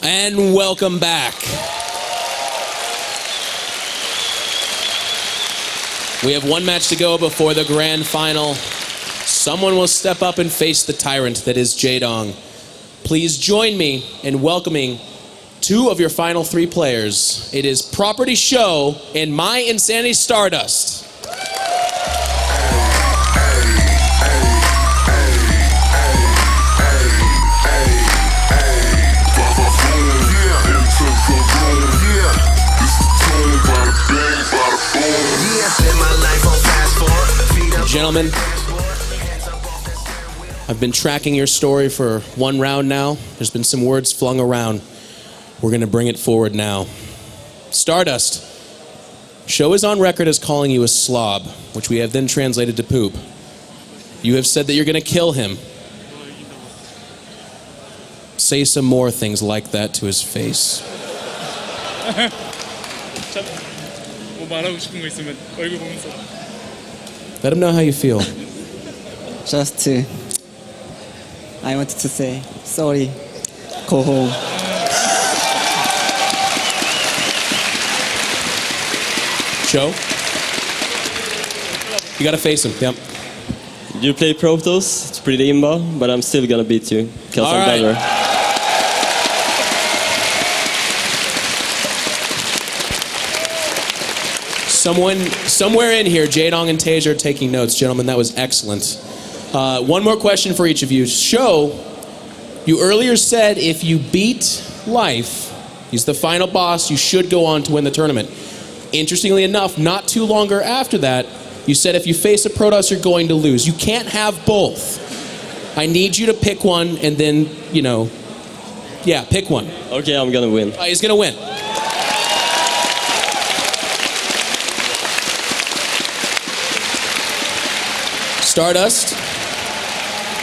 And welcome back. We have one match to go before the grand final. Someone will step up and face the tyrant that is Jaedong. Please join me in welcoming two of your final three players. It is Property Sjow and My Insanity Stardust. Gentlemen, I've been tracking your story for one round now. There's been some words flung around. We're going to bring it forward now. Stardust, Sjow is on record as calling you a slob, which we have then translated to poop. You have said that you're going to kill him. Say some more things like that to his face. Let him know how you feel. I wanted to say, sorry, go home. Sjow, you gotta face him, yep. You play Protoss, it's pretty imba, but I'm still gonna beat you, because I'm better. Somewhere in here, Jaedong and Tasia are taking notes. Gentlemen, that was excellent. One more question for each of you. Sjow, you earlier said if you beat Life, he's the final boss, you should go on to win the tournament. Interestingly enough, not too longer after that, you said if you face a Protoss, you're going to lose. You can't have both. I need you to pick one and then, pick one. Okay, I'm gonna win. He's gonna win. Stardust,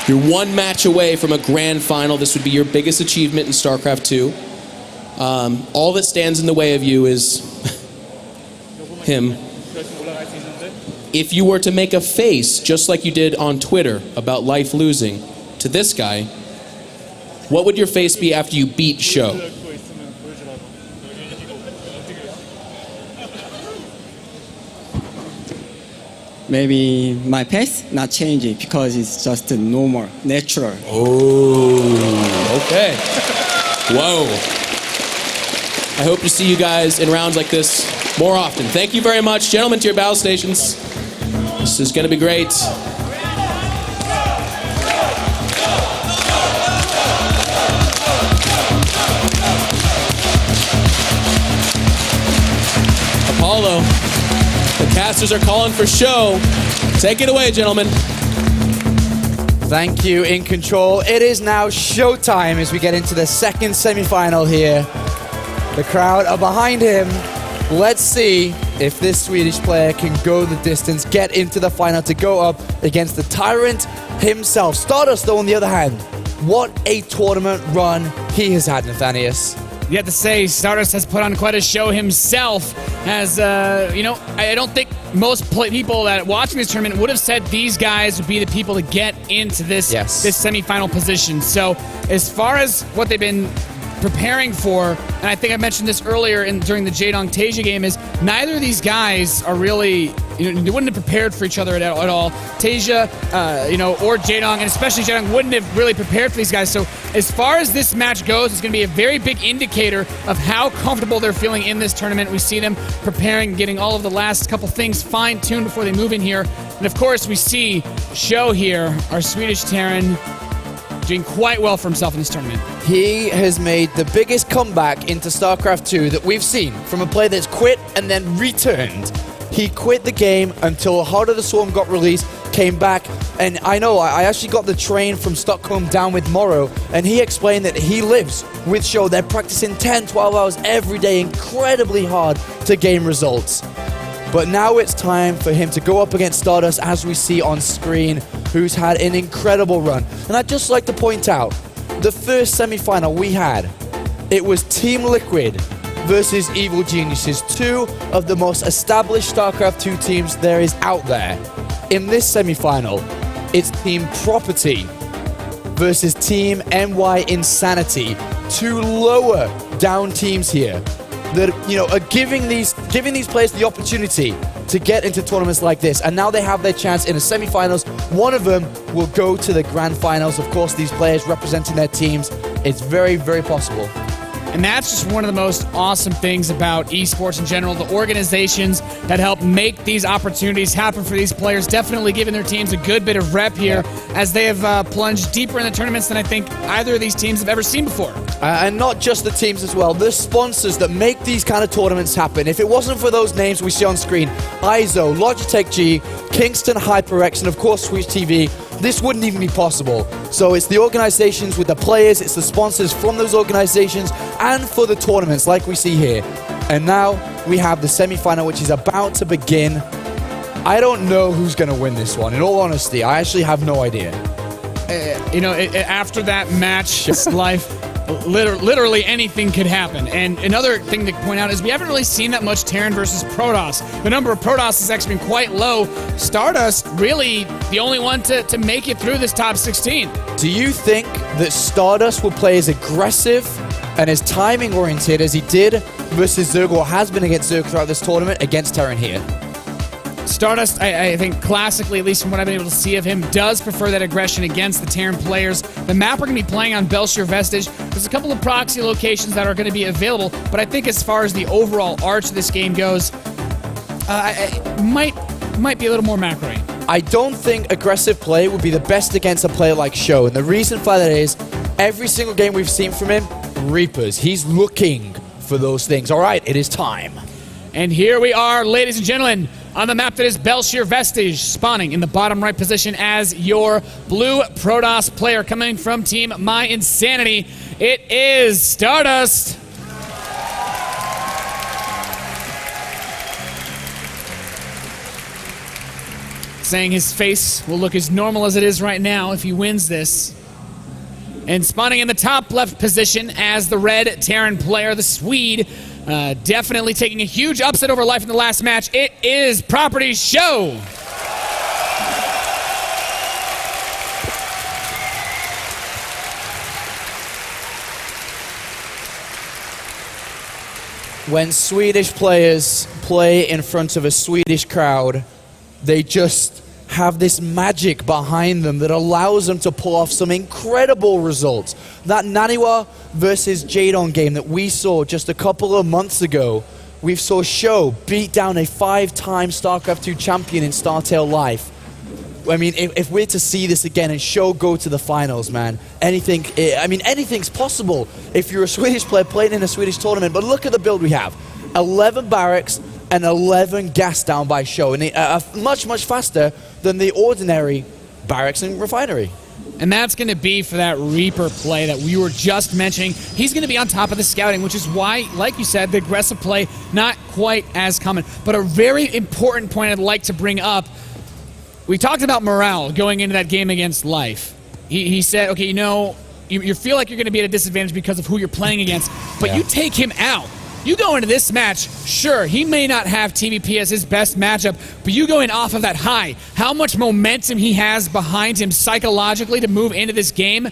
you're one match away from a grand final. This would be your biggest achievement in StarCraft 2. All that stands in the way of you is him. If you were to make a face, just like you did on Twitter about Life losing, to this guy, what would your face be after you beat Sjow? Maybe my pace not changing because it's just normal, natural. Oh, okay. Whoa. I hope to see you guys in rounds like this more often. Thank you very much. Gentlemen, to your battle stations. This is going to be great. Apollo, the casters are calling for Sjow. Take it away, gentlemen. Thank you, In Control. It is now showtime as we get into the second semi-final here. The crowd are behind him. Let's see if this Swedish player can go the distance, get into the final to go up against the tyrant himself. Stardust, though, on the other hand, what a tournament run he has had, Nathanius. You have to say, Stardust has put on quite a show himself. As, I don't think most people that watching this tournament would have said these guys would be the people to get into this semifinal position. So as far as what they've been preparing for, and I think I mentioned this earlier during the Jaedong Tasia game, is neither of these guys are really, they wouldn't have prepared for each other at all. Tasia, or Jaedong, and especially Jaedong, wouldn't have really prepared for these guys. So as far as this match goes, it's going to be a very big indicator of how comfortable they're feeling in this tournament. We see them preparing, getting all of the last couple things fine-tuned before they move in here. And of course, we see Sjow here, our Swedish Terran, doing quite well for himself in this tournament. He has made the biggest comeback into StarCraft 2 that we've seen from a player that's quit and then returned. He quit the game until Heart of the Swarm got released, came back, and I know I actually got the train from Stockholm down with Morrow, and he explained that he lives with Sjow. They're practicing 10, 12 hours every day, incredibly hard to gain results. But now it's time for him to go up against Stardust, as we see on screen, who's had an incredible run. And I'd just like to point out, the first semi-final we had, it was Team Liquid versus Evil Geniuses, two of the most established StarCraft 2 teams there is out there. In this semi-final, it's Team Property versus Team NY Insanity. Two lower down teams here that, you know, are giving these players the opportunity to get into tournaments like this. And now they have their chance in the semifinals. One of them will go to the grand finals. Of course, these players representing their teams. It's very, very possible. And that's just one of the most awesome things about esports in general. The organizations that help make these opportunities happen for these players, definitely giving their teams a good bit of rep here as they have plunged deeper in the tournaments than I think either of these teams have ever seen before. And not just the teams as well, the sponsors that make these kind of tournaments happen. If it wasn't for those names we see on screen, Eizo, Logitech G, KINGSTON, HyperX, and of course Switch TV, this wouldn't even be possible. So it's the organizations with the players, it's the sponsors from those organizations, and for the tournaments like we see here. And now we have the semifinal, which is about to begin. I don't know who's going to win this one. In all honesty, I actually have no idea. You know, after that match, it's life. Literally anything could happen. And another thing to point out is we haven't really seen that much Terran versus Protoss. The number of Protoss has actually been quite low. Stardust, really the only one to make it through this top 16. Do you think that Stardust will play as aggressive and as timing oriented as he did versus Zerg, or has been against Zerg throughout this tournament, against Terran here? Stardust, I think classically, at least from what I've been able to see of him, does prefer that aggression against the Terran players. The map we're going to be playing on Belshir Vestige, there's a couple of proxy locations that are going to be available, but I think as far as the overall arch of this game goes, it might be a little more macro. I don't think aggressive play would be the best against a player like Sjow, and the reason for that is every single game we've seen from him, Reapers. He's looking for those things. All right, it is time. And here we are, ladies and gentlemen, on the map that is Belshir Vestige, spawning in the bottom right position as your blue Protoss player coming from Team My Insanity. It is Stardust. Saying his face will look as normal as it is right now if he wins this. And spawning in the top left position as the red Terran player, the Swede, definitely taking a huge upset over life in the last match. It is Property Sjow. When Swedish players play in front of a Swedish crowd, they just have this magic behind them that allows them to pull off some incredible results. That Naniwa versus Jadon game that we saw just a couple of months ago, we saw Sjow beat down a 5-time StarCraft 2 champion in StarTale Life. I mean, if we're to see this again and Sjow go to the finals, man, anything's possible if you're a Swedish player playing in a Swedish tournament. But look at the build we have. 11 barracks and 11 gas down by Sjow, and much, much faster than the ordinary barracks and refinery. And that's going to be for that Reaper play that we were just mentioning. He's going to be on top of the scouting, which is why, like you said, the aggressive play, not quite as common. But a very important point I'd like to bring up, we talked about morale going into that game against Life. He said, okay, you know, you feel like you're going to be at a disadvantage because of who you're playing against, but you take him out. You go into this match, sure, he may not have TVP as his best matchup, but you go in off of that high. How much momentum he has behind him psychologically to move into this game.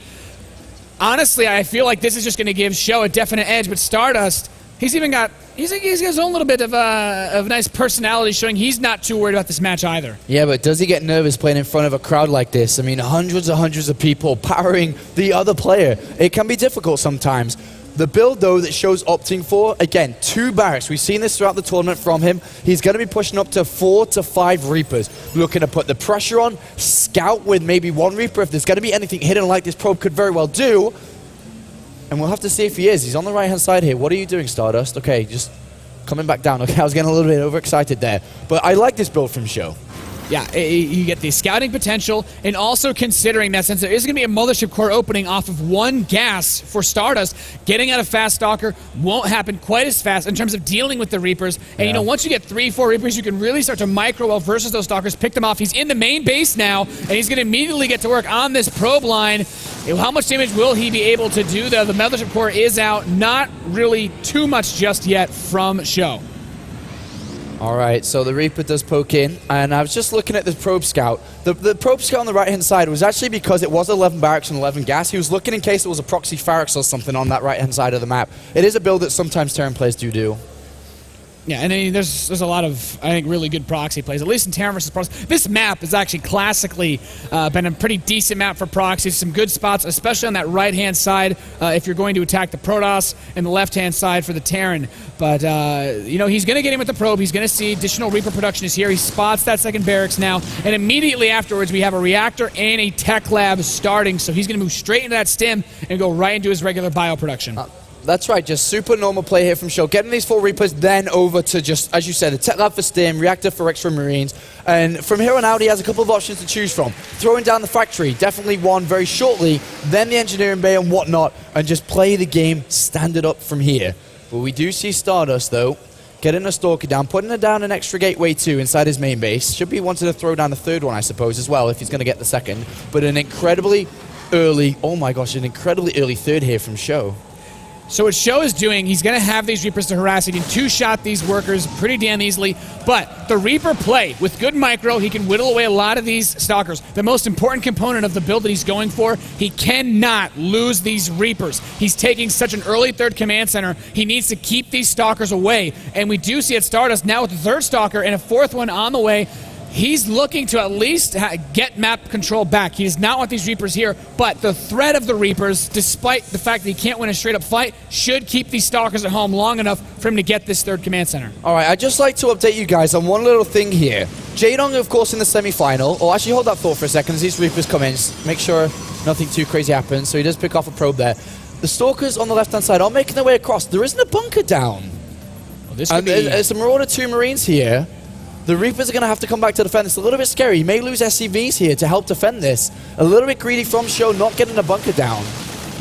Honestly, I feel like this is just going to give Sjow a definite edge, but Stardust, he's got his own little bit of nice personality showing he's not too worried about this match either. Yeah, but does he get nervous playing in front of a crowd like this? I mean, hundreds of people powering the other player. It can be difficult sometimes. The build, though, that Sjow's opting for, again, 2 barracks. We've seen this throughout the tournament from him. He's going to be pushing up to 4 to 5 Reapers. Looking to put the pressure on, scout with maybe 1 Reaper. If there's going to be anything hidden like this probe could very well do. And we'll have to see if he is. He's on the right-hand side here. What are you doing, Stardust? Okay, just coming back down. Okay, I was getting a little bit overexcited there. But I like this build from Sjow. Yeah, you get the scouting potential, and also considering that since there is going to be a Mothership Core opening off of 1 gas for Stardust, getting out of Fast Stalker won't happen quite as fast in terms of dealing with the Reapers. And, you know, once you get 3-4 Reapers, you can really start to micro-well versus those Stalkers, pick them off. He's in the main base now, and he's going to immediately get to work on this probe line. How much damage will he be able to do, though? The Mothership Core is out. Not really too much just yet from Sjow. All right, so the Reaper does poke in, and I was just looking at the Probe Scout. The Probe Scout on the right-hand side was actually because it was 11 barracks and 11 gas. He was looking in case it was a proxy Pharax or something on that right-hand side of the map. It is a build that sometimes Terran players do. Yeah, and I mean, there's a lot of, I think, really good proxy plays, at least in Terran versus proxy. This map has actually classically been a pretty decent map for proxies. Some good spots, especially on that right-hand side if you're going to attack the Protoss, and the left-hand side for the Terran. But, you know, he's going to get in with the probe. He's going to see additional Reaper production is here. He spots that second barracks now, and immediately afterwards we have a reactor and a tech lab starting, so he's going to move straight into that stim and go right into his regular bio production. That's right, just super normal play here from Sjow. Getting these 4 Reapers, then over to just, as you said, a tech lab for stim, reactor for extra marines. And from here on out, he has a couple of options to choose from. Throwing down the factory, definitely one very shortly, then the engineering bay and whatnot, and just play the game standard up from here. But we do see Stardust, though, getting a Stalker down, putting it down an extra gateway too inside his main base. Should be wanting to throw down the third one, I suppose, as well, if he's going to get the second. But an incredibly early, oh my gosh, an incredibly early third here from Sjow. So what Sjow is doing, he's going to have these Reapers to harass. He can two-shot these workers pretty damn easily. But the Reaper play, with good micro, he can whittle away a lot of these Stalkers. The most important component of the build that he's going for, he cannot lose these Reapers. He's taking such an early third command center. He needs to keep these Stalkers away. And we do see at Stardust now with the third Stalker and a fourth one on the way. He's looking to at least get map control back. He does not want these Reapers here, but the threat of the Reapers, despite the fact that he can't win a straight-up fight, should keep these Stalkers at home long enough for him to get this third command center. All right, I'd just like to update you guys on one little thing here. Jaedong, of course, in the semi-final. Oh, actually, hold that thought for a second as these Reapers come in. Just make sure nothing too crazy happens. So he does pick off a probe there. The Stalkers on the left-hand side are making their way across. There isn't a bunker down. Well, this could be... There's a Marauder 2 Marines here. The Reapers are going to have to come back to defend. It's a little bit scary. He may lose SCVs here to help defend this. A little bit greedy from Sjow, not getting a bunker down.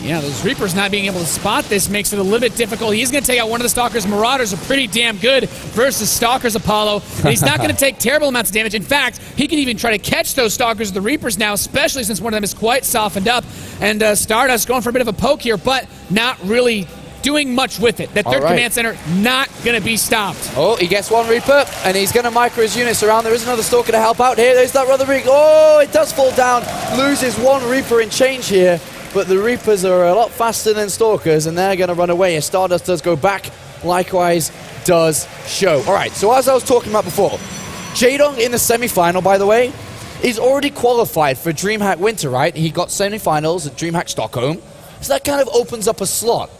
Yeah, those Reapers not being able to spot this makes it a little bit difficult. He's going to take out one of the Stalkers. Marauders are pretty damn good versus Stalkers Apollo. And he's not going to take terrible amounts of damage. In fact, he can even try to catch those Stalkers, the Reapers now, especially since one of them is quite softened up. And Stardust going for a bit of a poke here, but not really doing much with it. That third command center not going to be stopped. Oh, he gets one Reaper, and he's going to micro his units around. There is another Stalker to help out here. There's that other Reaper. Oh, it does fall down. Loses one Reaper in change here, but the Reapers are a lot faster than Stalkers, and they're going to run away. And Stardust does go back. Likewise does Sjow. All right, so as I was talking about before, Jaedong in the semi-final, by the way, is already qualified for DreamHack Winter, right? He got semi-finals at DreamHack Stockholm, so that kind of opens up a slot.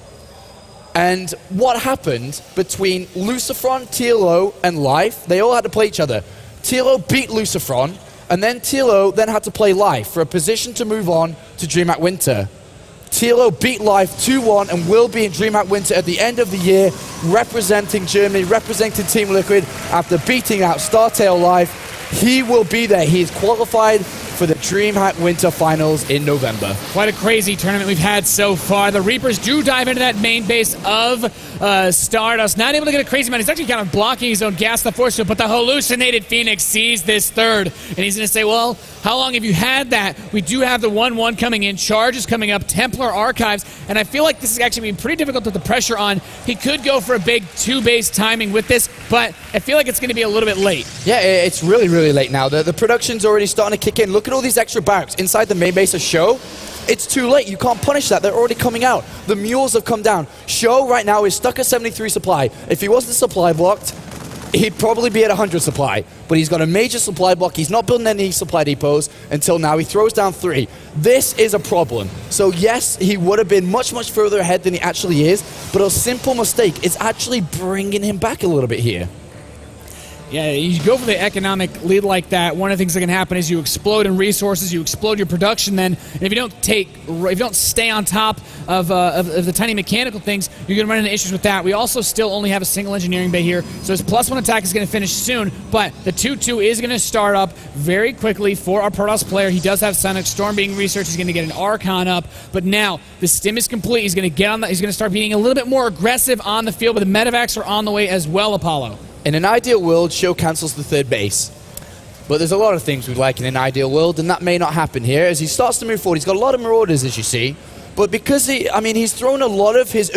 And what happened between Lucifron, Tilo, and Life, they all had to play each other. Tilo beat Lucifron, and then Tilo then had to play Life for a position to move on to DreamHack Winter. Tilo beat Life 2-1 and will be in DreamHack Winter at the end of the year, representing Germany, representing Team Liquid after beating out Startail Life. He will be there. He is qualified for the DreamHack Winter Finals in November. Quite a crazy tournament we've had so far. The Reapers do dive into that main base of Stardust. Not able to get a crazy amount. He's actually kind of blocking his own gas, the force field, but the hallucinated Phoenix sees this third. And he's going to say, well, how long have you had that? We do have the 1-1 coming in. Charge is coming up. Templar Archives. And I feel like this is actually being pretty difficult to put the pressure on. He could go for a big 2-base timing with this, but I feel like it's going to be a little bit late. Yeah, it's really, really late now. The production's already starting to kick in. Look at all these extra barracks inside the main base of Sjow. It's too late. You can't punish that. They're already coming out. The mules have come down. Sjow right now is stuck at 73 supply. If he wasn't supply blocked, he'd probably be at 100 supply. But he's got a major supply block. He's not building any supply depots until now. He throws down 3. This is a problem. So yes, he would have been much, much further ahead than he actually is. But a simple mistake is actually bringing him back a little bit here. Yeah, you go for the economic lead like that. One of the things that can happen is you explode in resources, you explode your production. Then, and if you don't stay on top of the tiny mechanical things, you're going to run into issues with that. We also still only have a single engineering bay here, so his +1 attack is going to finish soon. But the 2-2 is going to start up very quickly for our Protoss player. He does have Sonic Storm being researched. He's going to get an Archon up. But now the stim is complete. He's going to get on that. He's going to start being a little bit more aggressive on the field. But the medevacs are on the way as well, Apollo. In an ideal world, Sjow cancels the third base. But there's a lot of things we'd like in an ideal world, and that may not happen here. As he starts to move forward, he's got a lot of Marauders, as you see. but because he's thrown a lot of his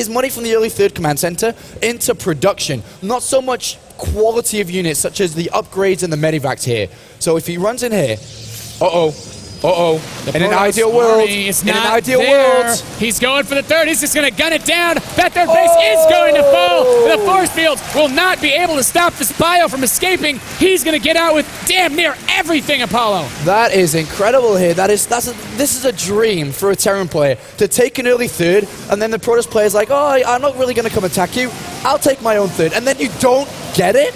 money from the early third command center into production, not so much quality of units such as the upgrades and the medivacs here. So if he runs in here, in an ideal world, he's going for the third. He's just going to gun it down. That third base is going to fall. The force fields will not be able to stop this bio from escaping. He's going to get out with damn near everything, Apollo. That is incredible here. This is a dream for a Terran player to take an early third, and then the Protoss player's like, oh, I'm not really going to come attack you. I'll take my own third, and then you don't get it.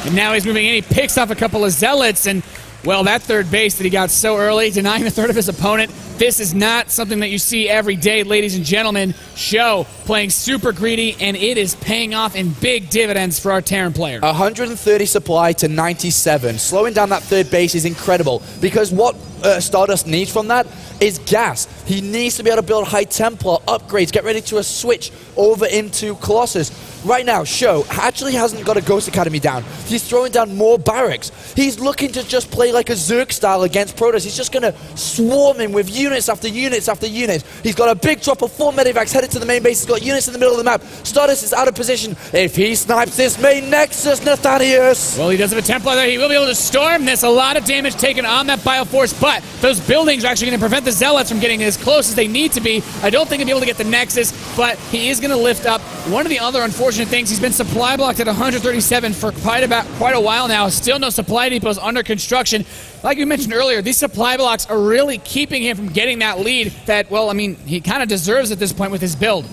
And now he's moving in. He picks off a couple of zealots, and well, that third base that he got so early, denying the third of his opponent, this is not something that you see every day, ladies and gentlemen. Sjow playing super greedy, and it is paying off in big dividends for our Terran player. 130 supply to 97. Slowing down that third base is incredible, because what Stardust needs from that is gas. He needs to be able to build high Templar upgrades, get ready to switch over into Colossus. Right now, Sjow actually hasn't got a Ghost Academy down. He's throwing down more barracks. He's looking to just play like a Zerg style against Protoss. He's just going to swarm him with units after units after units. He's got a big drop of 4 medivacs headed to the main base. He's got units in the middle of the map. Stardust is out of position. If he snipes this main Nexus, Nathanius. Well, he does have a Templar there. He will be able to storm this. A lot of damage taken on that Bioforce, but those buildings are actually going to prevent the Zealots from getting as close as they need to be. I don't think he'll be able to get the Nexus, but he is going to lift up. One of the other unfortunate things, he's been supply blocked at 137 for quite a while now. Still no supply depots under construction. Like we mentioned earlier, these supply blocks are really keeping him from getting that lead that, well, I mean, he kind of deserves at this point with his build.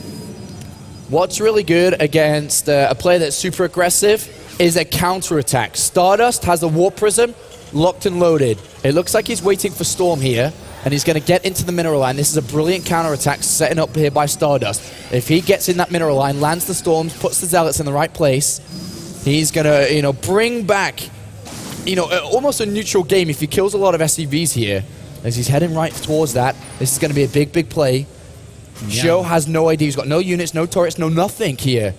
What's really good against a player that's super aggressive is a counterattack. Stardust has a Warp Prism locked and loaded. It looks like he's waiting for Storm here, and he's going to get into the mineral line. This is a brilliant counterattack setting up here by Stardust. If he gets in that mineral line, lands the Storms, puts the Zealots in the right place, he's going to, bring back, almost a neutral game if he kills a lot of SCVs here. As he's heading right towards that, this is going to be a big, big play. Yeah. Sjow has no idea. He's got no units, no turrets, no nothing here.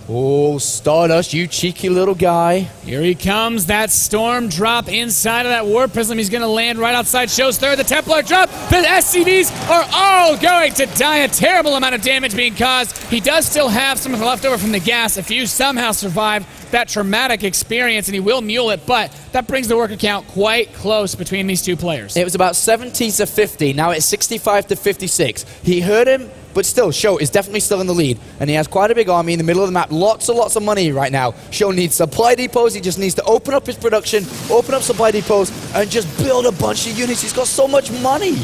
Oh, Stardust, you cheeky little guy. Here he comes. That Storm drop inside of that Warp Prism. He's going to land right outside Sjow's third. The Templar drop. The SCVs are all going to die. A terrible amount of damage being caused. He does still have some left over from the gas. If you somehow survive that traumatic experience, and he will mule it, but that brings the worker count quite close between these two players. It was about 70 to 50. Now it's 65 to 56. He heard him, but still, Sjow is definitely still in the lead, and he has quite a big army in the middle of the map. Lots and lots of money right now. Sjow needs supply depots. He just needs to open up his production, open up supply depots, and just build a bunch of units. He's got so much money.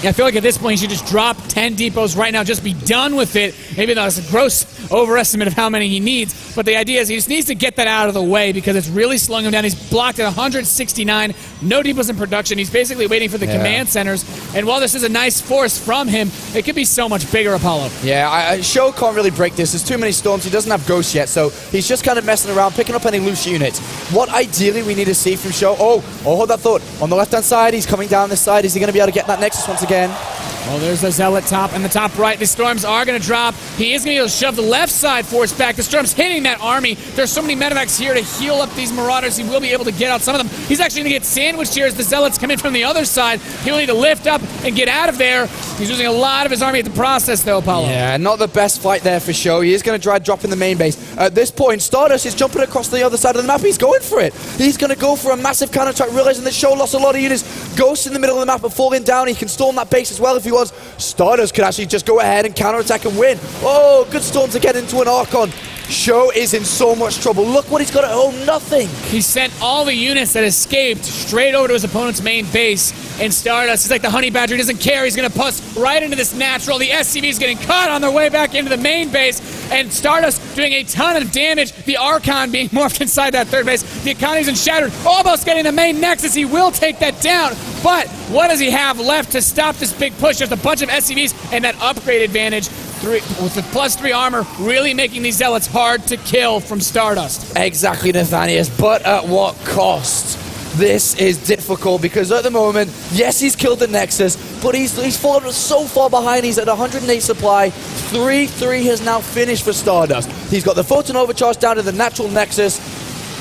Yeah, I feel like at this point he should just drop 10 depots right now, just be done with it. Maybe that's a gross overestimate of how many he needs, but the idea is he just needs to get that out of the way because it's really slowing him down. He's blocked at 169, no depots in production. He's basically waiting for the command centers, and while this is a nice force from him, it could be so much bigger, Apollo. Yeah, Sjow can't really break this. There's too many storms. He doesn't have ghosts yet, so he's just kind of messing around, picking up any loose units. What ideally we need to see from Sjow, hold that thought. On the left-hand side, he's coming down this side. Is he going to be able to get that Nexus once again? Oh, there's the Zealot top and the top right. The Storms are going to drop. He is going to be able to shove the left side force back. The Storm's hitting that army. There's so many medevacs here to heal up these Marauders. He will be able to get out some of them. He's actually going to get sandwiched here as the Zealots come in from the other side. He'll need to lift up and get out of there. He's losing a lot of his army at the process, though, Apollo. Yeah, not the best fight there for Sjow. He is going to try dropping the main base. At this point, Stardust is jumping across the other side of the map. He's going for it. He's going to go for a massive counterattack, realizing that Sjow lost a lot of units. Ghosts in the middle of the map are falling down. He can storm that base as well if he wants. Stardust could actually just go ahead and counterattack and win. Oh, good storm to get into an Archon. Sjow is in so much trouble. Look what he's got at home, nothing. He sent all the units that escaped straight over to his opponent's main base. And Stardust, he's like the honey badger, he doesn't care. He's going to push right into this natural. The SCV is getting caught on their way back into the main base. And Stardust doing a ton of damage. The Archon being morphed inside that third base. The economy's been shattered, almost getting the main Nexus. He will take that down. But what does he have left to stop this big push? There's a bunch of SCVs and that upgrade advantage. With the +3 armor, really making these Zealots hard to kill from Stardust. Exactly, Nathanius, but at what cost? This is difficult because at the moment, yes, he's killed the Nexus, but he's fallen so far behind. He's at 108 supply. 3-3 has now finished for Stardust. He's got the Photon Overcharge down to the natural Nexus.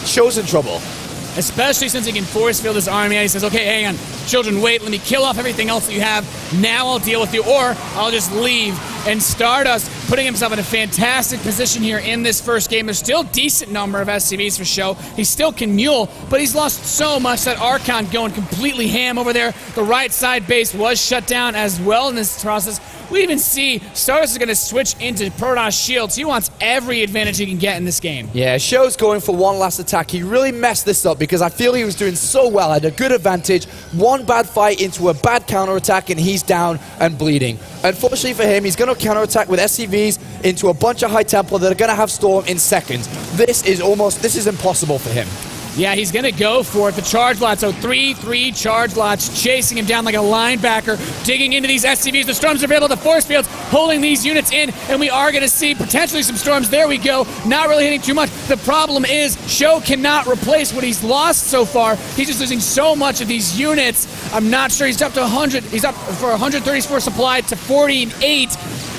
Sjow's in trouble. especially since he can force field his army. And he says, okay, hang on, children, wait, let me kill off everything else that you have. Now I'll deal with you, or I'll just leave. And Stardust putting himself in a fantastic position here in this first game. There's still a decent number of SCVs for Sjow. He still can mule, but he's lost so much. That Archon going completely ham over there. The right side base was shut down as well in this process. We even see Stardust is going to switch into Protoss shields. He wants every advantage he can get in this game. Yeah, Show's going for one last attack. He really messed this up because I feel he was doing so well, had a good advantage. One bad fight into a bad counterattack, and he's down and bleeding. Unfortunately for him, he's going to counterattack with SCVs into a bunch of High Templar that are going to have Storm in seconds. This is impossible for him. Yeah, he's going to go for it. The charge lots, so 3-3 charge lots, chasing him down like a linebacker, digging into these SCVs. The Storms are available to force fields, holding these units in, and we are going to see potentially some Storms. There we go. Not really hitting too much. The problem is Sjow cannot replace what he's lost so far. He's just losing so much of these units. I'm not sure. He's up to 100. He's up for 134 supply to 48.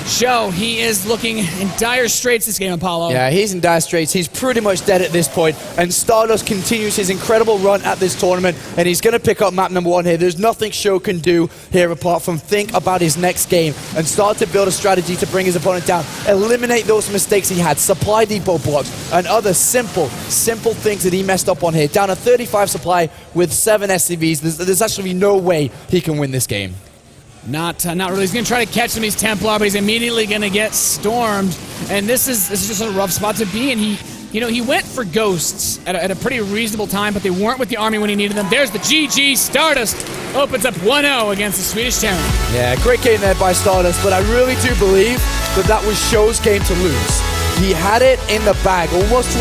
Sjow, he is looking in dire straits this game, Apollo. Yeah, he's in dire straits. He's pretty much dead at this point, and Stardust continues his incredible run at this tournament, and he's going to pick up map number 1 here. There's nothing Sjow can do here apart from think about his next game and start to build a strategy to bring his opponent down, eliminate those mistakes he had, supply depot blocks, and other simple things that he messed up on here. Down to 35 supply with 7 SCVs. There's actually no way he can win this game. Not really. He's going to try to catch some of these Templar, but he's immediately going to get stormed. And this is just a rough spot to be in. He went for ghosts at a pretty reasonable time, but they weren't with the army when he needed them. There's the GG. Stardust opens up 1-0 against the Swedish Terran. Yeah, great game there by Stardust, but I really do believe that was Show's game to lose. He had it in the bag, almost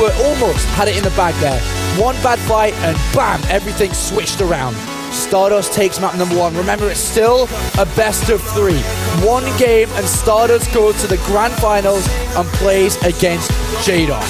had it in the bag there. One bad fight and bam, everything switched around. Stardust takes map number 1. Remember, it's still a best of 3. One game and Stardust goes to the grand finals and plays against Jadon.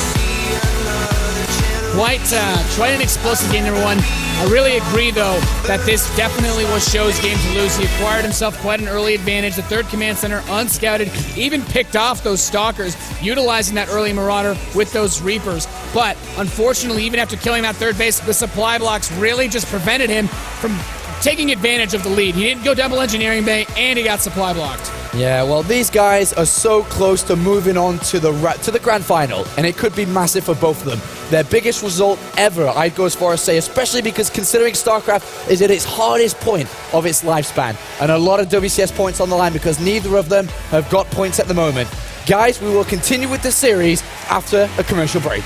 Quite an explosive game, number 1. I really agree, though, that this definitely was Show's game to lose. He acquired himself quite an early advantage. The 3rd Command Center, unscouted, even picked off those Stalkers, utilizing that early Marauder with those Reapers. But, unfortunately, even after killing that 3rd base, the supply blocks really just prevented him from taking advantage of the lead. He didn't go double engineering bay, and he got supply blocked. Yeah, well, these guys are so close to moving on to the grand final, and it could be massive for both of them. Their biggest result ever, I'd go as far as say, especially because considering StarCraft is at its hardest point of its lifespan, and a lot of WCS points on the line because neither of them have got points at the moment. Guys, we will continue with the series after a commercial break.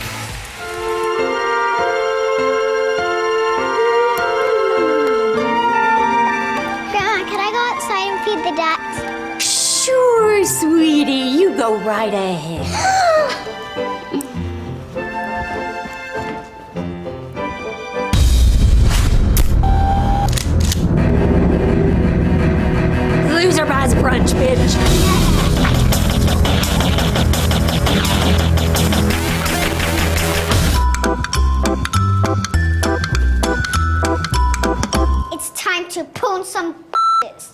Grandma, can I go outside and feed the ducks? Sure, sweetie. You go right ahead. Loser buys brunch, bitch. It's time to pull some b****s.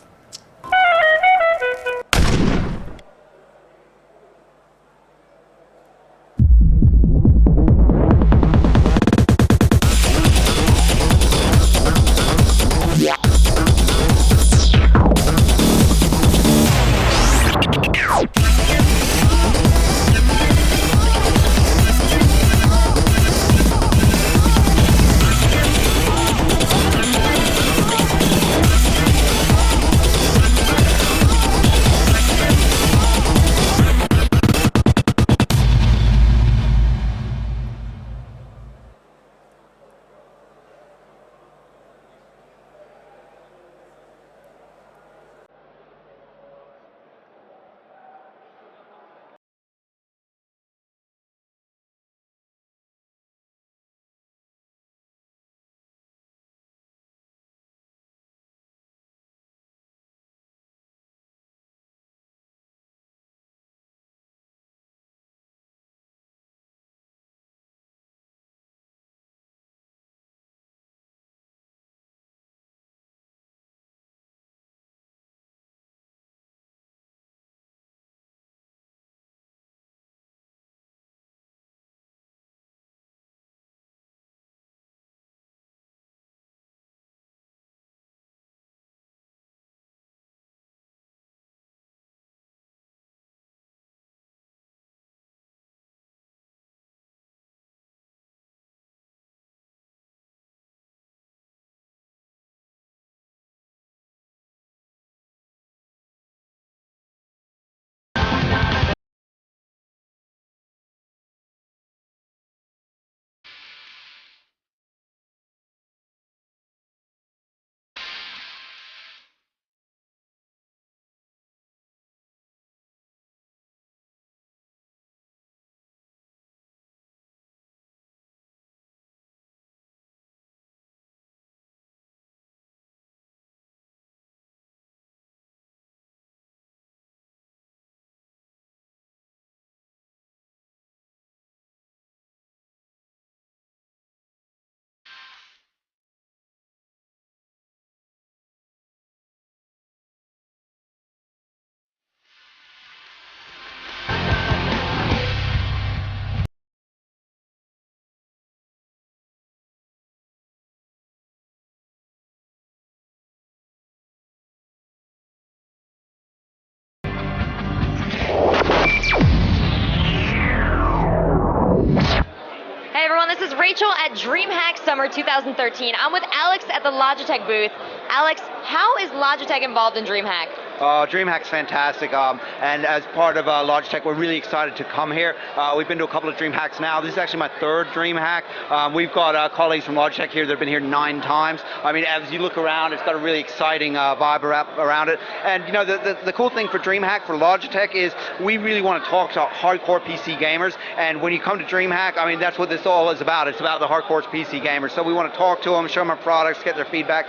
everyone. This is Rachel at DreamHack Summer 2013. I'm with Alex at the Logitech booth. Alex, how is Logitech involved in DreamHack? DreamHack's fantastic, and as part of Logitech, we're really excited to come here. We've been to a couple of DreamHacks now. This is actually my third DreamHack. We've got colleagues from Logitech here that have been here 9 times. I mean, as you look around, it's got a really exciting vibe around it. And you know, the cool thing for DreamHack, for Logitech, is we really want to talk to hardcore PC gamers. And when you come to DreamHack, I mean, that's what this all is about. It's about the hardcore PC gamers. So we want to talk to them, show them our products, get their feedback.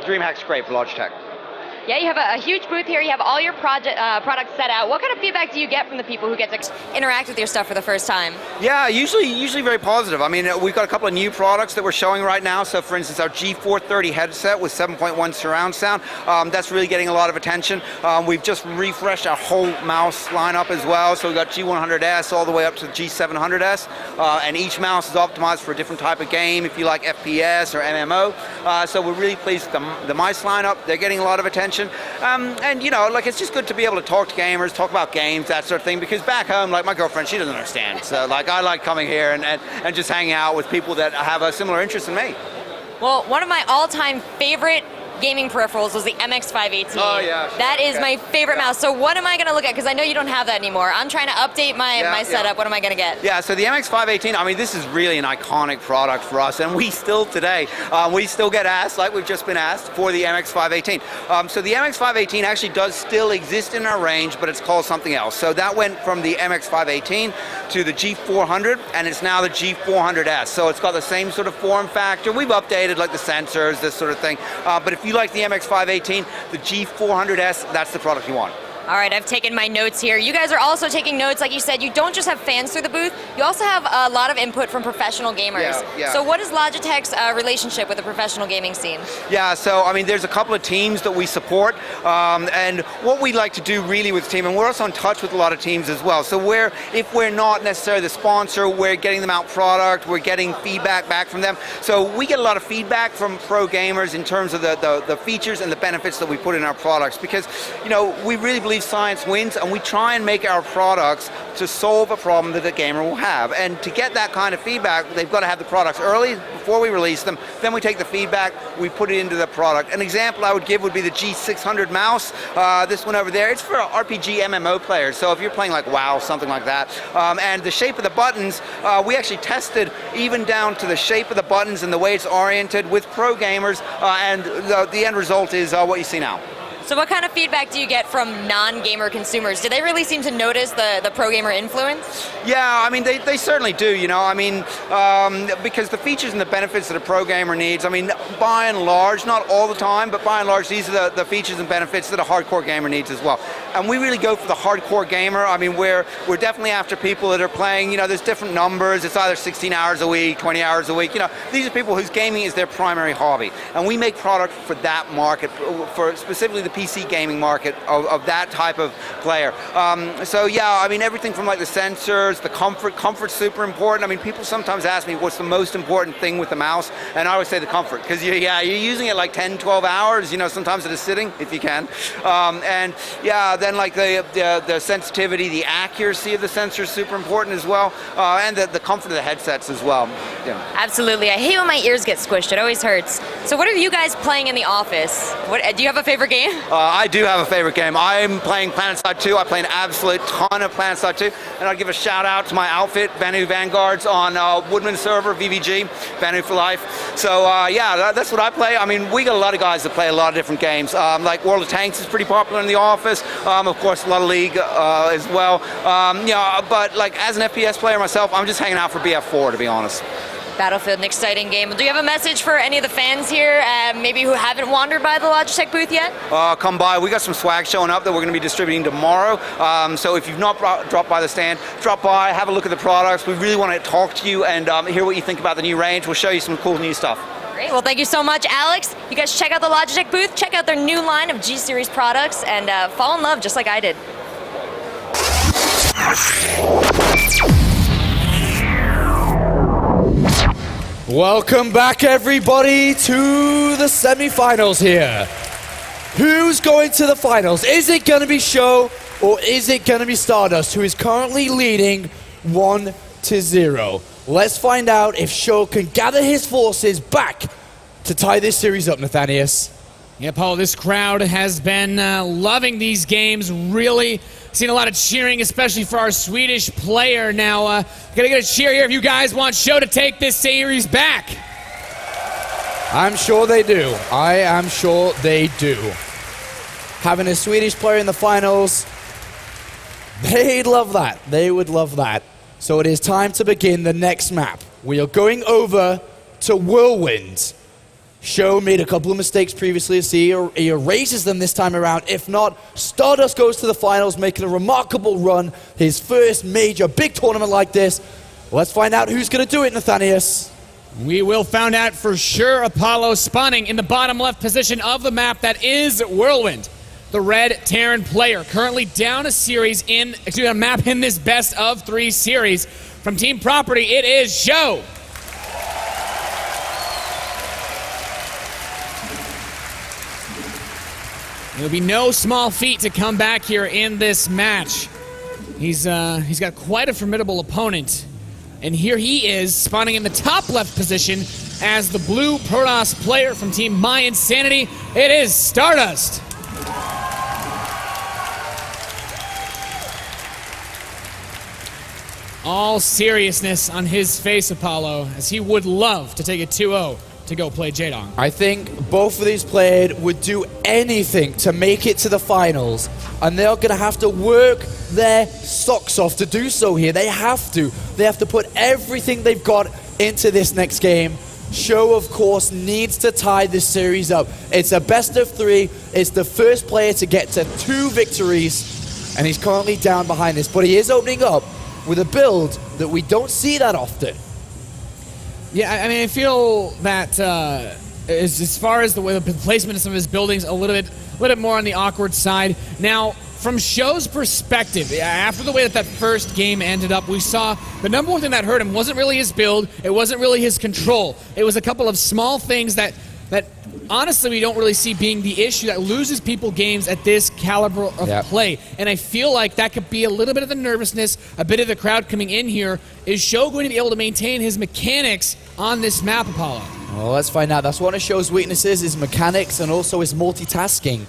DreamHack's great for Logitech. Yeah, you have a huge booth here. You have all your products set out. What kind of feedback do you get from the people who get to interact with your stuff for the first time? Yeah, usually very positive. I mean, we've got a couple of new products that we're showing right now. So, for instance, our G430 headset with 7.1 surround sound. That's really getting a lot of attention. We've just refreshed our whole mouse lineup as well. So we've got G100S all the way up to the G700S. And each mouse is optimized for a different type of game, if you like FPS or MMO. So we're really pleased with the mice lineup. They're getting a lot of attention. And you know, like, it's just good to be able to talk to gamers, talk about games, that sort of thing, because back home, like, my girlfriend, she doesn't understand. So like, I like coming here and just hanging out with people that have a similar interest in me. Well, one of my all-time favorite gaming peripherals was the MX518. Oh, yeah, sure. That is Okay. my favorite mouse. So what am I going to look at? Because I know you don't have that anymore. I'm trying to update my setup. What am I going to get? Yeah, so the MX518, I mean, this is really an iconic product for us, and we still today, we still get asked, like we've just been asked, for the MX518. So the MX518 actually does still exist in our range, but it's called something else. So that went from the MX518 to the G400, and it's now the G400S. So it's got the same sort of form factor. We've updated, like, the sensors, this sort of thing. But if you like the MX518, the G400S, that's the product you want. All right, I've taken my notes here. You guys are also taking notes. Like you said, you don't just have fans through the booth, you also have a lot of input from professional gamers. Yeah. So what is Logitech's relationship with the professional gaming scene? Yeah, so I mean, there's a couple of teams that we support, and what we like to do really with the team, and we're also in touch with a lot of teams as well. So if we're not necessarily the sponsor, we're getting them out product, we're getting feedback back from them. So we get a lot of feedback from pro gamers in terms of the features and the benefits that we put in our products, because, you know, we really believe science wins, and we try and make our products to solve a problem that a gamer will have. And to get that kind of feedback, they've got to have the products early before we release them. Then we take the feedback, we put it into the product. An example I would give would be the G600 mouse. This one over there, it's for RPG MMO players. So if you're playing like WoW, something like that. And the shape of the buttons, we actually tested even down to the shape of the buttons and the way it's oriented with pro gamers, and the end result is what you see now. So what kind of feedback do you get from non-gamer consumers? Do they really seem to notice the pro gamer influence? Yeah, I mean, they certainly do, you know. I mean, because the features and the benefits that a pro gamer needs, I mean, by and large, not all the time, but by and large, these are the features and benefits that a hardcore gamer needs as well. And we really go for the hardcore gamer. I mean, we're definitely after people that are playing, you know, there's different numbers. It's either 16 hours a week, 20 hours a week. You know, these are people whose gaming is their primary hobby. And we make product for that market, for specifically the PC gaming market of that type of player. So yeah, I mean, everything from like the sensors, the comfort's super important. I mean, people sometimes ask me what's the most important thing with the mouse, and I always say the comfort, because you're using it like 10, 12 hours, you know, sometimes it is sitting, if you can. And yeah, then like the sensitivity, the accuracy of the sensor is super important as well, and the comfort of the headsets as well. Yeah. Absolutely. I hate when my ears get squished. It always hurts. So what are you guys playing in the office? Do you have a favorite game? I do have a favorite game. I'm playing PlanetSide 2. I play an absolute ton of PlanetSide 2. And I'd give a shout out to my outfit, Vanu Vanguards, on Woodman server, VVG, Vanu for life. So yeah, that's what I play. I mean, we got a lot of guys that play a lot of different games. Like World of Tanks is pretty popular in the office. Of course, a lot of League as well. You know, but like as an FPS player myself, I'm just hanging out for BF4, to be honest. Battlefield, an exciting game. Do you have a message for any of the fans here, maybe who haven't wandered by the Logitech booth yet? Come by. We got some swag showing up that we're going to be distributing tomorrow. So if you've not dropped by the stand, drop by, have a look at the products. We really want to talk to you and hear what you think about the new range. We'll show you some cool new stuff. Great. Well, thank you so much, Alex. You guys check out the Logitech booth, check out their new line of G-Series products, and fall in love just like I did. Welcome back, everybody, to the semi-finals here. Who's going to the finals? Is it going to be Sjow or is it going to be Stardust, who is currently leading 1-0? Let's find out if Sjow can gather his forces back to tie this series up, Nathanius. Yeah, Paul, this crowd has been loving these games, really seen a lot of cheering, especially for our Swedish player. Now, gonna get a cheer here if you guys want Sjow to take this series back. I'm sure they do. I am sure they do. Having a Swedish player in the finals, they'd love that. They would love that. So it is time to begin the next map. We are going over to Whirlwind. Sjow made a couple of mistakes previously. He erases them this time around. If not, Stardust goes to the finals, making a remarkable run. His first major big tournament like this. Let's find out who's going to do it, Nathanius. We will find out for sure. Apollo spawning in the bottom left position of the map that is Whirlwind. The red Terran player currently down a map in this best of 3 series. From Team Property, it is Sjow. It'll be no small feat to come back here in this match. He's got quite a formidable opponent. And here he is, spawning in the top left position as the blue Protoss player from Team My Insanity. It is Stardust. All seriousness on his face, Apollo, as he would love to take a 2-0 to go play Jaedong. I think both of these players would do anything to make it to the finals, and they're going to have to work their socks off to do so here. They have to. They have to put everything they've got into this next game. Sjow, of course, needs to tie this series up. It's a best of 3. It's the first player to get to 2 victories, and he's currently down behind this, but he is opening up with a build that we don't see that often. Yeah, I mean, I feel that as far as the placement of some of his buildings, a little bit more on the awkward side. Now, from Sjow's perspective, after the way that first game ended up, we saw the number one thing that hurt him wasn't really his build, it wasn't really his control. It was a couple of small things that honestly we don't really see being the issue that loses people games at this caliber of play. And I feel like that could be a little bit of the nervousness, a bit of the crowd coming in here. Is Sjow going to be able to maintain his mechanics on this map, Apollo? Well, let's find out. That's one of Sjow's weaknesses, his mechanics and also his multitasking.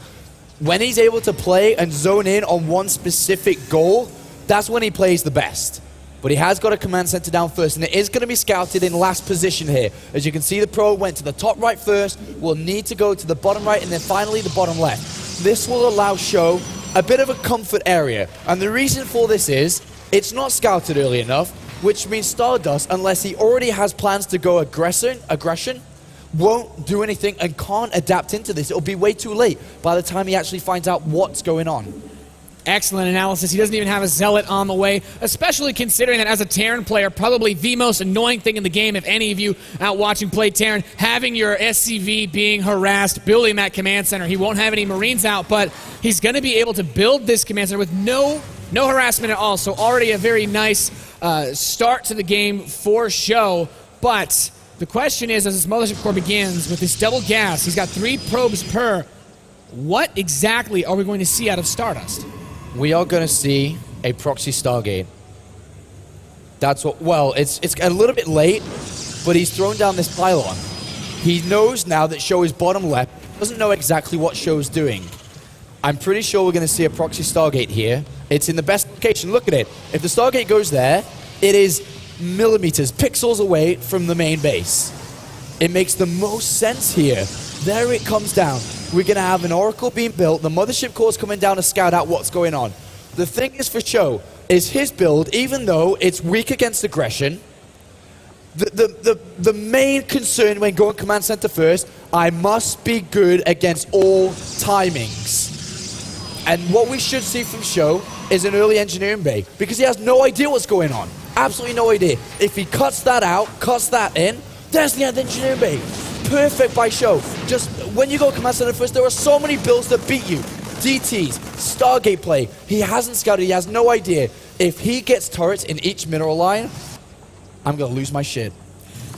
When he's able to play and zone in on one specific goal, that's when he plays the best. But he has got a command center down first, and it is going to be scouted in last position here. As you can see, the pro went to the top right first, will need to go to the bottom right, and then finally the bottom left. This will allow Sjow a bit of a comfort area, and the reason for this is, it's not scouted early enough, which means Stardust, unless he already has plans to go aggression, won't do anything and can't adapt into this. It'll be way too late by the time he actually finds out what's going on. Excellent analysis. He doesn't even have a Zealot on the way, especially considering that as a Terran player, probably the most annoying thing in the game, if any of you out watching play Terran, having your SCV being harassed, building that command center. He won't have any Marines out, but he's going to be able to build this command center with no harassment at all. So already a very nice start to the game for Sjow. But the question is, as this Mothership Core begins with this double gas, he's got 3 probes per. What exactly are we going to see out of Stardust? We are going to see a proxy Stargate. That's what, well, it's a little bit late, but he's thrown down this pylon. He knows now that Sjow is bottom left, doesn't know exactly what Show's doing. I'm pretty sure we're going to see a proxy Stargate here. It's in the best location. Look at it. If the Stargate goes there, it is millimeters, pixels away from the main base. It makes the most sense here. There it comes down. We're going to have an Oracle being built. The Mothership Core's coming down to scout out what's going on. The thing is for Sjow, is his build, even though it's weak against aggression, the main concern when going command center first, I must be good against all timings. And what we should see from Sjow is an early engineering bay, because he has no idea what's going on. Absolutely no idea. If he cuts that out, cuts that in, there's the engineering bay. Perfect by Sjow. Just when you go command center first, there are so many builds that beat you. DTs, Stargate play. He hasn't scouted, he has no idea. If he gets turrets in each mineral line, I'm going to lose my shit.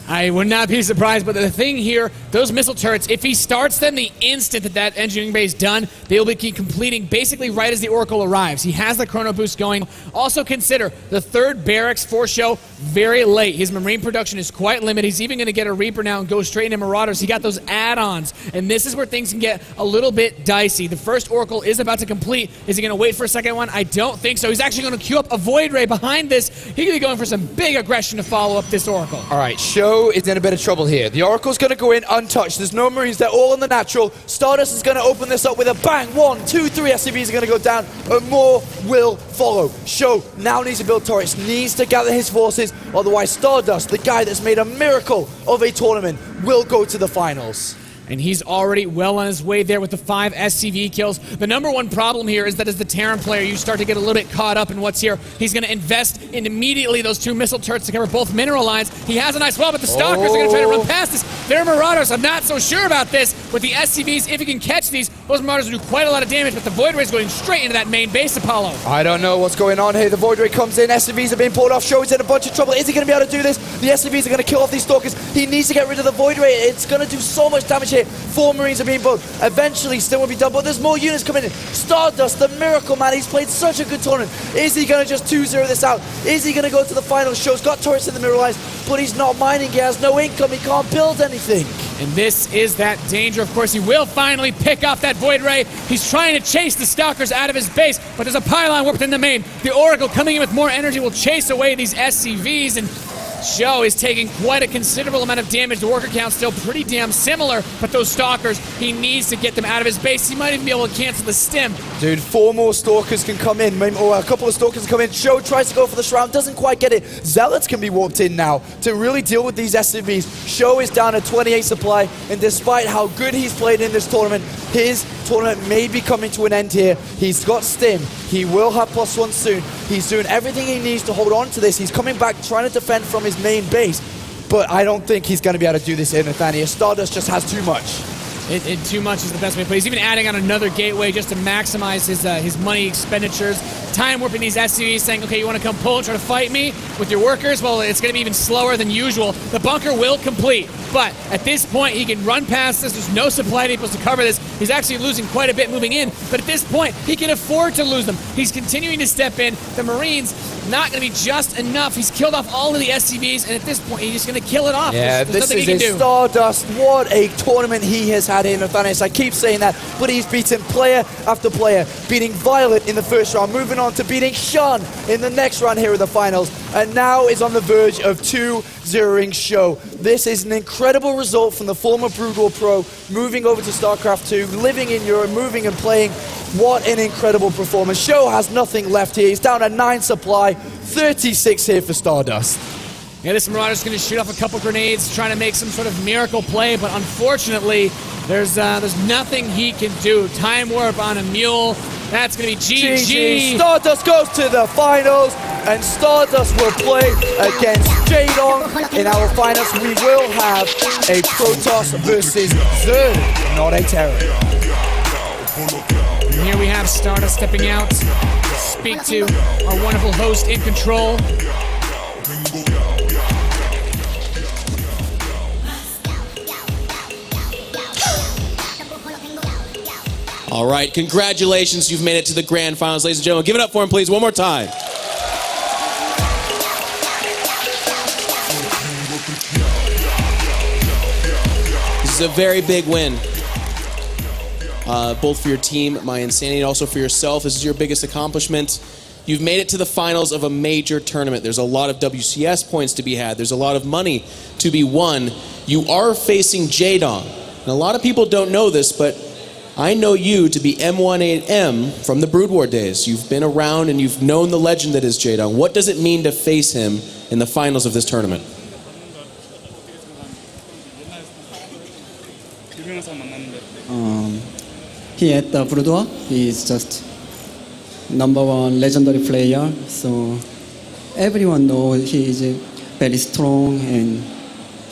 I would not be surprised, but the thing here, those missile turrets, if he starts them the instant that engineering bay is done, they'll be completing basically right as the Oracle arrives. He has the chrono boost going. Also consider the third barracks for Sjow very late. His Marine production is quite limited. He's even going to get a Reaper now and go straight into Marauders. He got those add-ons, and this is where things can get a little bit dicey. The first Oracle is about to complete. Is he going to wait for a second one? I don't think so. He's actually going to queue up a Void Ray behind this. He could be going for some big aggression to follow up this Oracle. All right, Sjow is in a bit of trouble here. The Oracle's going to go in untouched. There's no Marines. They're all in the natural. Stardust is going to open this up with a bang. 1, 2, 3 SCVs are going to go down, and more will follow. Sjow now needs to build turrets, needs to gather his forces. Otherwise, Stardust, the guy that's made a miracle of a tournament, will go to the finals. And he's already well on his way there with the 5 SCV kills. The number one problem here is that as the Terran player, you start to get a little bit caught up in what's here. He's going to invest in immediately those 2 missile turrets to cover both mineral lines. He has a nice well, but the Stalkers are going to try to run past this. They're Marauders. I'm not so sure about this. With the SCVs, if he can catch these, those Marauders will do quite a lot of damage, but the Void Ray is going straight into that main base, Apollo. I don't know what's going on here. The Void Ray comes in. SCVs are being pulled off. Sjow is in a bunch of trouble. Is he going to be able to do this? The SCVs are going to kill off these Stalkers. He needs to get rid of the Void Ray. It's going to do so much damage here. 4 Marines are being built. Eventually, still will be done, but there's more units coming in. Stardust, the miracle man, he's played such a good tournament. Is he going to just 2-0 this out? Is he going to go to the finals? Show's got turrets in the middle lines, but he's not mining. He has no income. He can't build anything. And this is that danger. Of course, he will finally pick off that Void Ray. He's trying to chase the Stalkers out of his base, but there's a pylon warped in the main. The Oracle coming in with more energy will chase away these SCVs, and Sjow is taking quite a considerable amount of damage. The worker count's still pretty damn similar, but those Stalkers, he needs to get them out of his base. He might even be able to cancel the stim. Dude, 4 more Stalkers can come in, or a couple of Stalkers can come in. Sjow tries to go for the Shroud, doesn't quite get it. Zealots can be warped in now to really deal with these SCVs. Sjow is down at 28 supply, and despite how good he's played in this tournament, his tournament may be coming to an end here. He's got stim. He will have +1 soon. He's doing everything he needs to hold on to this. He's coming back, trying to defend from his main base. But I don't think he's going to be able to do this in Nathania. Stardust just has too much. Too much is the best way to play. He's even adding on another gateway just to maximize his money expenditures. Time warping these SCVs, saying, okay, you want to come pull and try to fight me with your workers? Well, it's going to be even slower than usual. The bunker will complete, but at this point, he can run past this. There's no supply depots to cover this. He's actually losing quite a bit moving in, but at this point, he can afford to lose them. He's continuing to step in. The Marines, not going to be just enough. He's killed off all of the SCVs, and at this point, he's just going to kill it off. Yeah, there's this is a Stardust. What a tournament he has had in Nathanias. I keep saying that, but he's beaten player after player, beating Violet in the first round, moving on to beating Shun in the next round here in the finals, and now is on the verge of 2-0ing Sjow. This is an incredible result from the former Brood War Pro, moving over to StarCraft 2, living in Europe, moving and playing. What an incredible performance. Sjow has nothing left here. He's down at 9 supply, 36 here for Stardust. Yeah, this Marauder's going to shoot off a couple grenades, trying to make some sort of miracle play, but unfortunately, there's nothing he can do. Time warp on a mule. That's going to be GG. Stardust goes to the finals, and Stardust will play against Jaedong in our finals. We will have a Protoss versus Zerg, not a Terran. And here we have Stardust stepping out to speak to our wonderful host in control. All right, congratulations. You've made it to the grand finals, ladies and gentlemen. Give it up for him, please, one more time. This is a very big win, both for your team, My Insanity, and also for yourself. This is your biggest accomplishment. You've made it to the finals of a major tournament. There's a lot of WCS points to be had. There's a lot of money to be won. You are facing Jaedong. And a lot of people don't know this, but I know you to be M18M from the Brood War days. You've been around and you've known the legend that is Jaedong. What does it mean to face him in the finals of this tournament? He at the Brood War, he is just #1 legendary player. So everyone knows he is very strong and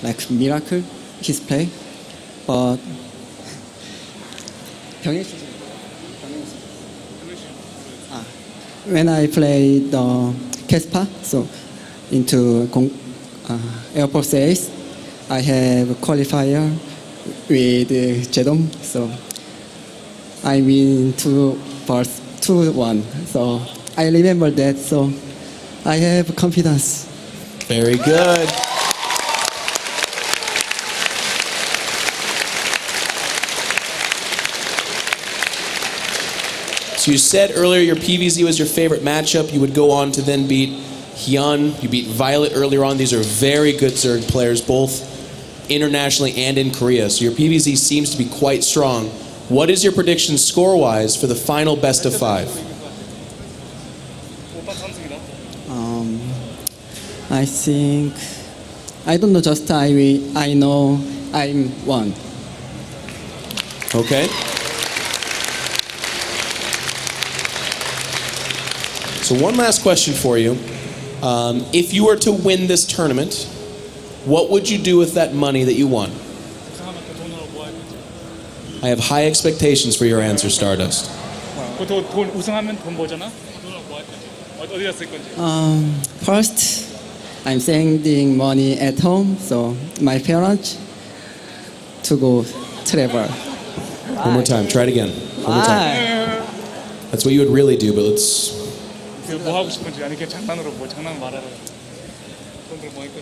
like miracle his play. But when I play the Kespa, so into Air Force Ace, I have a qualifier with Jedom, so I win 2-1. So I remember that, so I have confidence. Very good. So you said earlier your PVZ was your favorite matchup. You would go on to then beat Hyun. You beat Violet earlier on. These are very good Zerg players, both internationally and in Korea. So your PVZ seems to be quite strong. What is your prediction score-wise for the final best of 5? I think, I don't know, just I know I'm one. Okay. So one last question for you. If you were to win this tournament, what would you do with that money that you won? I have high expectations for your answer, Stardust. First, I'm sending money at home, so my parents to go travel. One more time. Try it again. One more time. That's what you would really do, but let's...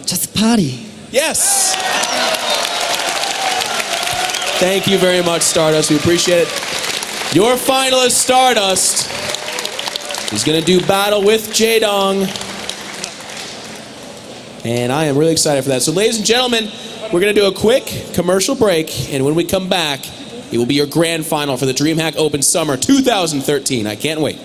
Just party. Yes! Thank you very much, Stardust. We appreciate it. Your finalist, Stardust, is going to do battle with Jaedong. And I am really excited for that. So ladies and gentlemen, we're going to do a quick commercial break. And when we come back, it will be your grand final for the DreamHack Open Summer 2013. I can't wait.